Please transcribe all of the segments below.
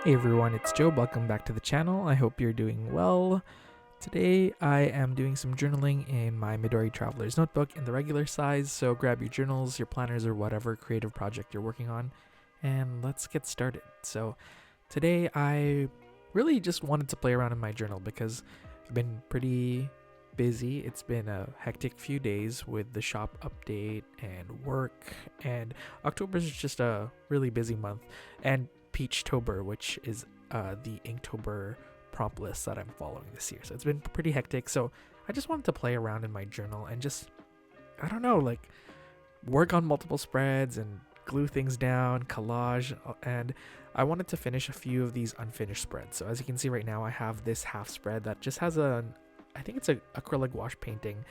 Hey everyone, it's Joe. Welcome back to the channel. I hope you're doing well. Today I am doing some journaling in my Midori Traveler's Notebook in the regular size, so grab your journals, your planners, or whatever creative project you're working on, and let's get started. So today I really just wanted to play around in my journal because I've been pretty busy. It's been a hectic few days with the shop update and work, and October is just a really busy month. And Peachtober, which is the Inktober prompt list that I'm following this year. So it's been pretty hectic. So I just wanted to play around in my journal and just, I don't know, like work on multiple spreads and glue things down, collage, and I wanted to finish a few of these unfinished spreads. So as you can see right now, I have this half spread that just has I think it's a acrylic wash painting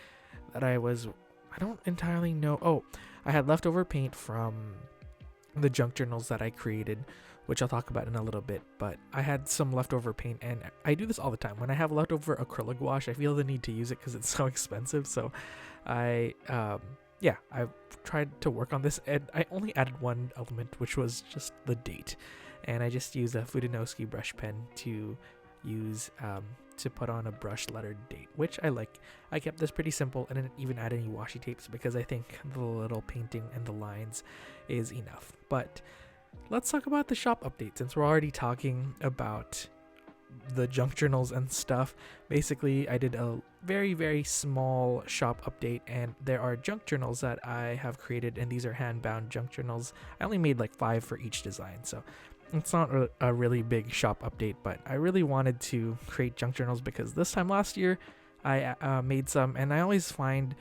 that I don't entirely know. Oh, I had leftover paint from the junk journals that I created, which I'll talk about in a little bit, but I had some leftover paint, and I do this all the time. When I have leftover acrylic wash, I feel the need to use it because it's so expensive. So I've tried to work on this, and I only added one element, which was just the date, and I just used a Fudenosuke brush pen to use to put on a brush lettered date, which I like. I kept this pretty simple and didn't even add any washi tapes because I think the little painting and the lines is enough. But let's talk about the shop update since we're already talking about the junk journals and stuff. Basically, I did a very, very small shop update, and there are junk journals that I have created, and these are hand-bound junk journals. I only made like 5 for each design, so it's not a really big shop update, but I really wanted to create junk journals because this time last year I made some, and I always find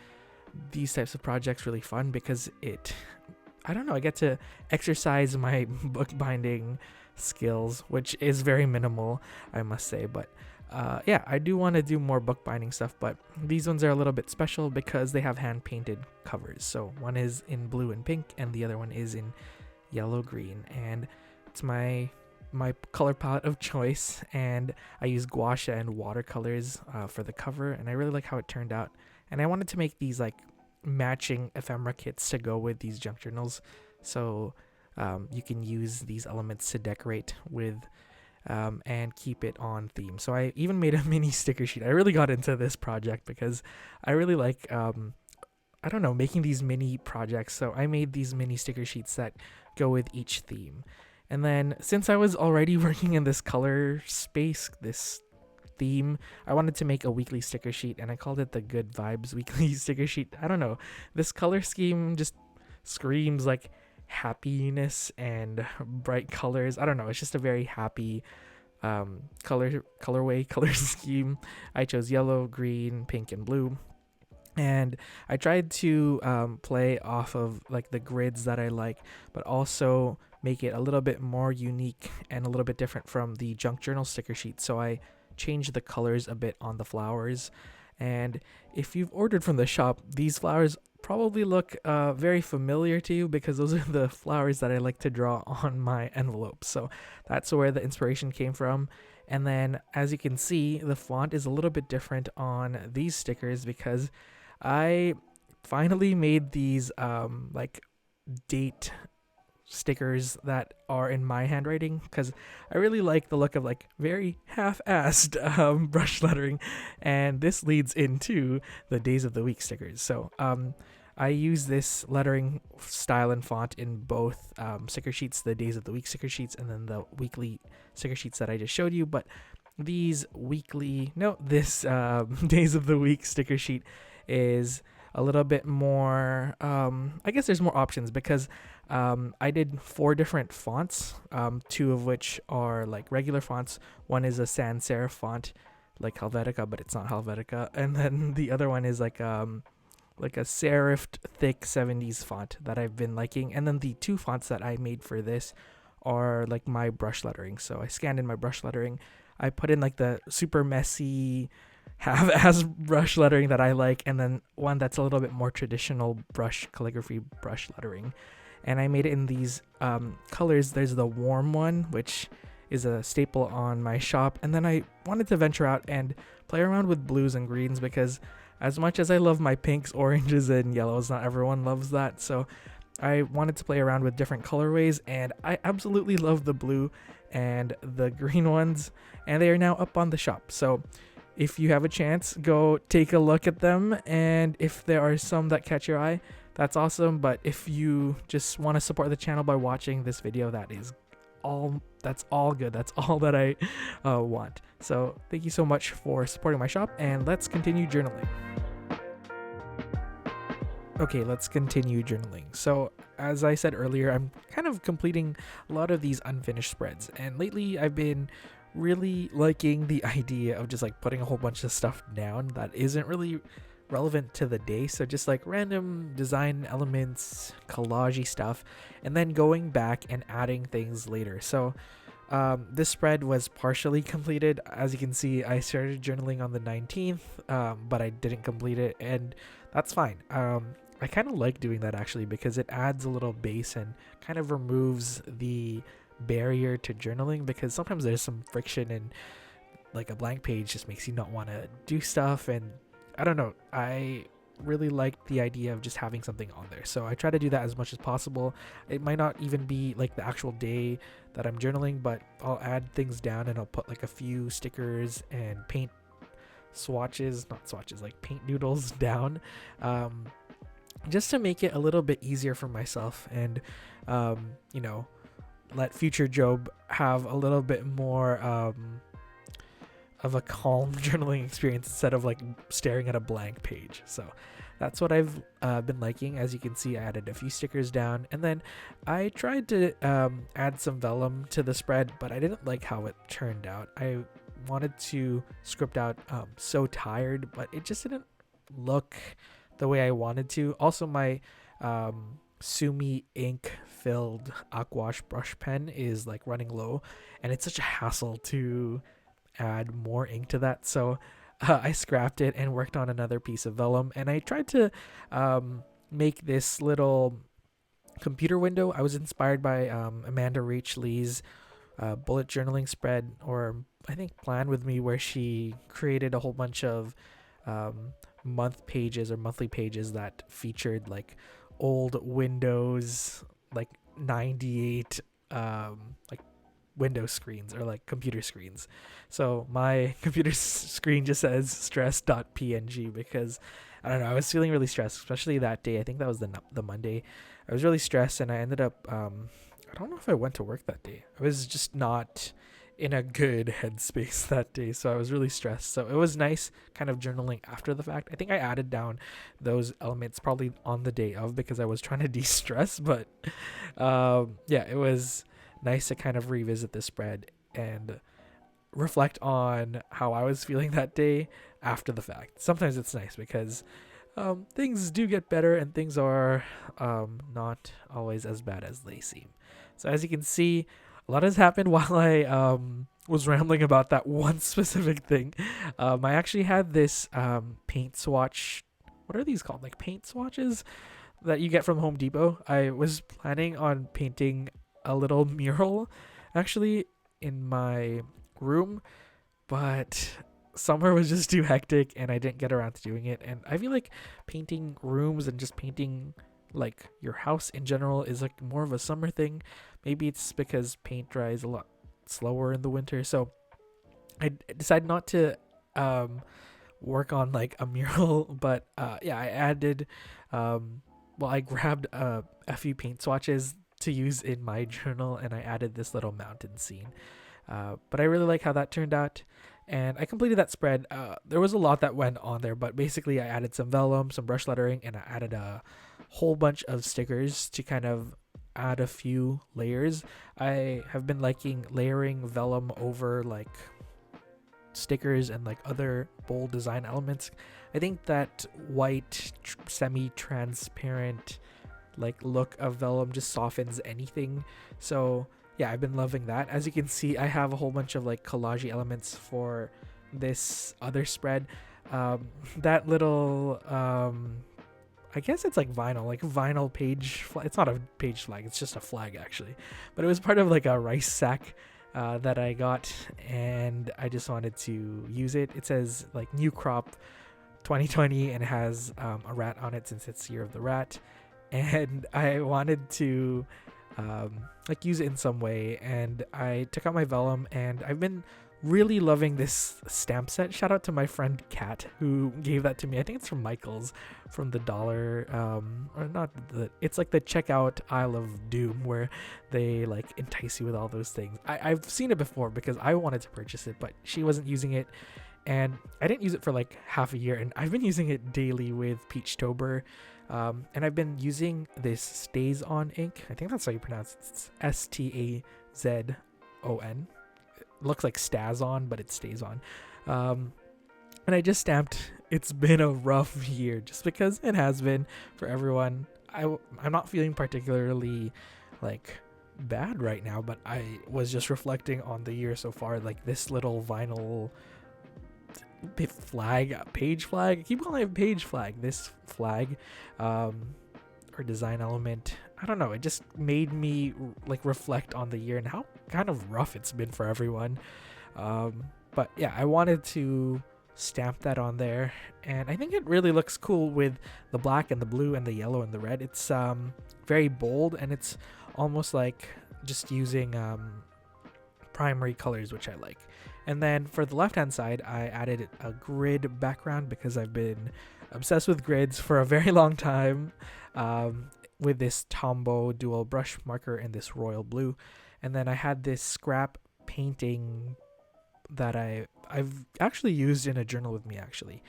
these types of projects really fun because I don't know, I get to exercise my bookbinding skills, which is very minimal, I must say. But I do want to do more bookbinding stuff, but these ones are a little bit special because they have hand-painted covers. So one is in blue and pink, and the other one is in yellow, green, and it's my color palette of choice, and I use gouache and watercolors for the cover, and I really like how it turned out. And I wanted to make these like matching ephemera kits to go with these junk journals, so you can use these elements to decorate with and keep it on theme. So I even made a mini sticker sheet. I really got into this project because I really like I don't know, making these mini projects. So I made these mini sticker sheets that go with each theme. And then since I was already working in this color space, this theme, I wanted to make a weekly sticker sheet, and I called it the Good Vibes Weekly Sticker Sheet. I don't know, this color scheme just screams like happiness and bright colors. I don't know, it's just a very happy color scheme. I chose yellow, green, pink, and blue, and I tried to play off of like the grids that I like, but also make it a little bit more unique and a little bit different from the junk journal sticker sheet. So I changed the colors a bit on the flowers, and if you've ordered from the shop, these flowers probably look very familiar to you because those are the flowers that I like to draw on my envelopes. So that's where the inspiration came from. And then as you can see, the font is a little bit different on these stickers because I finally made these like date stickers that are in my handwriting because I really like the look of like very half-assed brush lettering, and this leads into the days of the week stickers. So I use this lettering style and font in both sticker sheets, the days of the week sticker sheets, and then the weekly sticker sheets that I just showed you. But this days of the week sticker sheet is a little bit more, I guess there's more options because I did 4 different fonts, 2 of which are like regular fonts. One is a sans serif font like Helvetica, but it's not Helvetica, and then the other one is like a serifed thick 70s font that I've been liking. And then the 2 fonts that I made for this are like my brush lettering. So I scanned in my brush lettering, I put in like the super messy half-ass brush lettering that I like, and then one that's a little bit more traditional calligraphy brush lettering, and I made it in these colors. There's the warm one, which is a staple on my shop, and then I wanted to venture out and play around with blues and greens because as much as I love my pinks, oranges, and yellows, not everyone loves that. So I wanted to play around with different colorways, and I absolutely love the blue, and the green ones, and they are now up on the shop. So if you have a chance, go take a look at them, and if there are some that catch your eye, that's awesome. But if you just want to support the channel by watching this video, that's all good. That's all that I want. So thank you so much for supporting my shop, and let's continue journaling. Okay, let's continue journaling. So as I said earlier, I'm kind of completing a lot of these unfinished spreads, and lately I've been really liking the idea of just like putting a whole bunch of stuff down that isn't really relevant to the day. So just like random design elements, collagey stuff, and then going back and adding things later. So this spread was partially completed. As you can see, I started journaling on the 19th, but I didn't complete it, and that's fine. I kind of like doing that actually, because it adds a little base and kind of removes the barrier to journaling, because sometimes there's some friction, and like a blank page just makes you not want to do stuff. And I don't know, I really like the idea of just having something on there, so I try to do that as much as possible. It might not even be like the actual day that I'm journaling, but I'll add things down, and I'll put like a few stickers and paint paint doodles down, just to make it a little bit easier for myself, and you know, let future Job have a little bit more of a calm journaling experience instead of like staring at a blank page. So that's what I've been liking. As you can see, I added a few stickers down, and then I tried to add some vellum to the spread, but I didn't like how it turned out. I wanted to script out So Tired, but it just didn't look the way I wanted to. Also, my Sumi ink filled aquash brush pen is like running low, and it's such a hassle to add more ink to that, so I scrapped it and worked on another piece of vellum, and I tried to make this little computer window. I was inspired by Amanda Rach Lee's bullet journaling spread, or I think Plan With Me, where she created a whole bunch of month pages or monthly pages that featured like old Windows, like 98 like window screens, or like computer screens. So my computer screen just says stress.png, because I don't know, I was feeling really stressed, especially that day. I think that was the Monday. I was really stressed, and I ended up I don't know if I went to work that day. I was just not in a good headspace that day, so I was really stressed. So it was nice kind of journaling after the fact. I think I added down those elements probably on the day of, because I was trying to de-stress, but yeah, it was nice to kind of revisit the spread and reflect on how I was feeling that day after the fact. Sometimes it's nice because things do get better, and things are not always as bad as they seem. So as you can see, a lot has happened while I was rambling about that one specific thing. I actually had this paint swatch. What are these called? Like paint swatches that you get from Home Depot. I was planning on painting a little mural actually in my room, but summer was just too hectic and I didn't get around to doing it. And I feel like painting rooms and just painting like your house in general is like more of a summer thing. Maybe it's because paint dries a lot slower in the winter. So I decided not to work on like a mural, but yeah, I added I grabbed a few paint swatches to use in my journal, and I added this little mountain scene. But I really like how that turned out, and I completed that spread. There was a lot that went on there, but basically I added some vellum, some brush lettering, and I added a whole bunch of stickers to kind of add a few layers. I have been liking layering vellum over like stickers and like other bold design elements. I think that white semi-transparent like look of vellum just softens anything. So yeah, I've been loving that. As you can see, I have a whole bunch of like collage elements for this other spread. That little I guess it's like vinyl page flag. It's not a page flag, it's just a flag actually, but it was part of like a rice sack that I got, and I just wanted to use it. It says like new crop 2020 and it has a rat on it since it's year of the rat, and I wanted to like use it in some way. And I took out my vellum, and I've been really loving this stamp set. Shout out to my friend Kat who gave that to me. I think it's from Michael's, from the dollar or not the, it's like the checkout aisle of doom where they like entice you with all those things. I've seen it before because I wanted to purchase it, but she wasn't using it, and I didn't use it for like half a year, and I've been using it daily with Peachtober. And I've been using this Stays On ink. I think that's how you pronounce it. It's Stazon. Looks like Staz On, but it stays on. And I just stamped. It's been a rough year, just because it has been for everyone. I'm not feeling particularly like bad right now, but I was just reflecting on the year so far. Like this little vinyl page flag. I keep calling it page flag. This flag, or design element. I don't know. It just made me like reflect on the year and how kind of rough it's been for everyone. But yeah, I wanted to stamp that on there, and I think it really looks cool with the black and the blue and the yellow and the red. It's very bold, and it's almost like just using primary colors, which I like. And then for the left hand side, I added a grid background because I've been obsessed with grids for a very long time, with this Tombow dual brush marker and this royal blue. And then I had this scrap painting that I've actually used in a journal with me actually,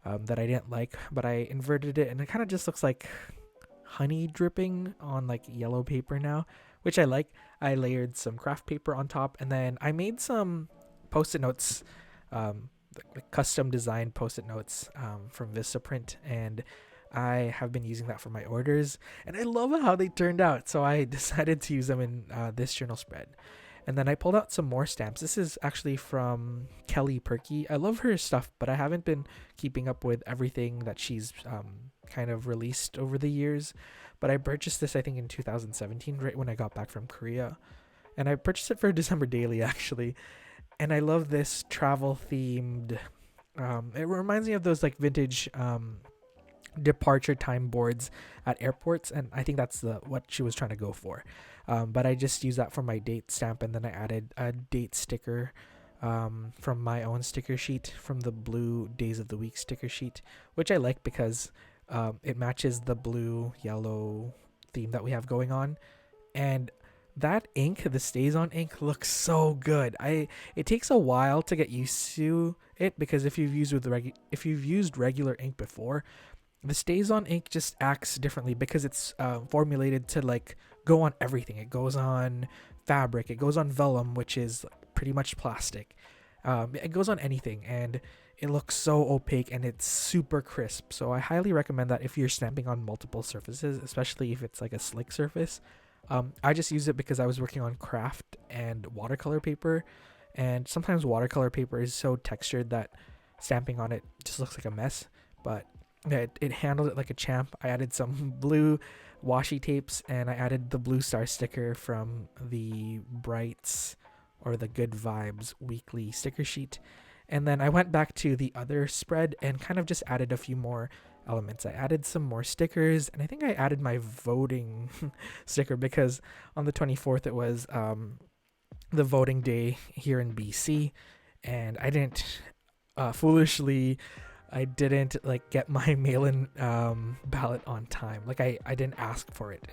that I didn't like, but I inverted it, and it kind of just looks like honey dripping on like yellow paper now, which I like. I layered some craft paper on top, and then I made some post-it notes, custom designed post-it notes from Vistaprint, and I have been using that for my orders, and I love how they turned out, so I decided to use them in this journal spread. And then I pulled out some more stamps. This is actually from Kelly Perky. I love her stuff, but I haven't been keeping up with everything that she's kind of released over the years. But I purchased this, I think, in 2017, right when I got back from Korea. And I purchased it for December Daily, actually. And I love this travel-themed... it reminds me of those like vintage departure time boards at airports, and I think that's what she was trying to go for. But I just used that for my date stamp, and then I added a date sticker from my own sticker sheet, from the blue Days of the Week sticker sheet, which I like because it matches the blue yellow theme that we have going on. And that ink, the Stays On ink, looks so good. It takes a while to get used to it, because if you've used regular ink before, the Stays On ink just acts differently because it's formulated to like go on everything. It goes on fabric, it goes on vellum, which is pretty much plastic. It goes on anything, and it looks so opaque, and it's super crisp. So I highly recommend that if you're stamping on multiple surfaces, especially if it's like a slick surface. I just use it because I was working on craft and watercolor paper, and sometimes watercolor paper is so textured that stamping on it just looks like a mess. But it handled it like a champ. I added some blue washi tapes, and I added the blue star sticker from the Brights or the Good Vibes weekly sticker sheet. And then I went back to the other spread and kind of just added a few more elements. I added some more stickers, and I think I added my voting sticker because on the 24th it was the voting day here in BC, and I didn't foolishly I didn't like get my mail-in ballot on time. Like I didn't ask for it.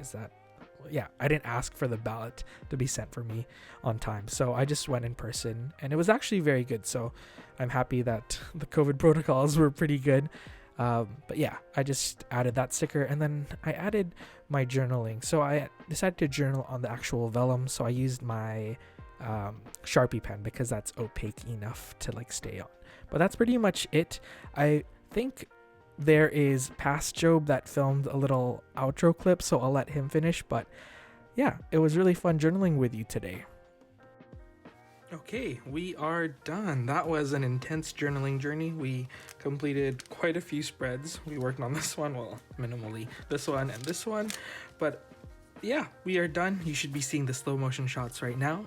I didn't ask for the ballot to be sent for me on time. So I just went in person, and it was actually very good. So I'm happy that the COVID protocols were pretty good. But yeah, I just added that sticker, and then I added my journaling. So I decided to journal on the actual vellum. So I used my Sharpie pen because that's opaque enough to like stay on. But that's pretty much it. I think there is Past Job that filmed a little outro clip, so I'll let him finish. But yeah, it was really fun journaling with you today. Okay, we are done. That was an intense journaling journey. We completed quite a few spreads. We worked on this one, well, minimally, this one and this one. But yeah, we are done. You should be seeing the slow motion shots right now.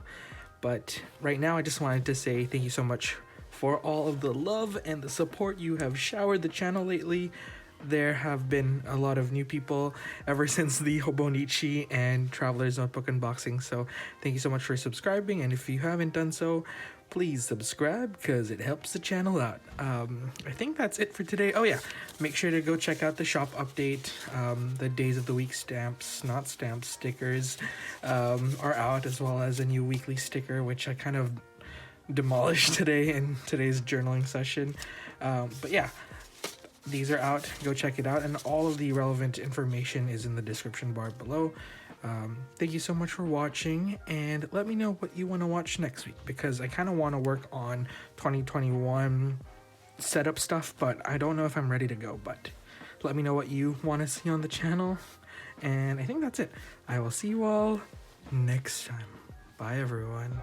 But right now, I just wanted to say thank you so much for all of the love and the support you have showered the channel lately. there have been a lot of new people ever since the Hobonichi and Traveler's Notebook unboxing. So thank you so much for subscribing, and if you haven't done so, please subscribe because it helps the channel out. I think that's it for today. Oh yeah, make sure to go check out the shop update. The days of the week stamps, not stamps, stickers are out, as well as a new weekly sticker, which I kind of demolished today in today's journaling session. But yeah, these are out. Go check it out, and all of the relevant information is in the description bar below. Thank you so much for watching, and let me know what you want to watch next week, because I kind of want to work on 2021 setup stuff, but I don't know if I'm ready to go. But let me know what you want to see on the channel, and I think that's it. I will see you all next time. Bye everyone.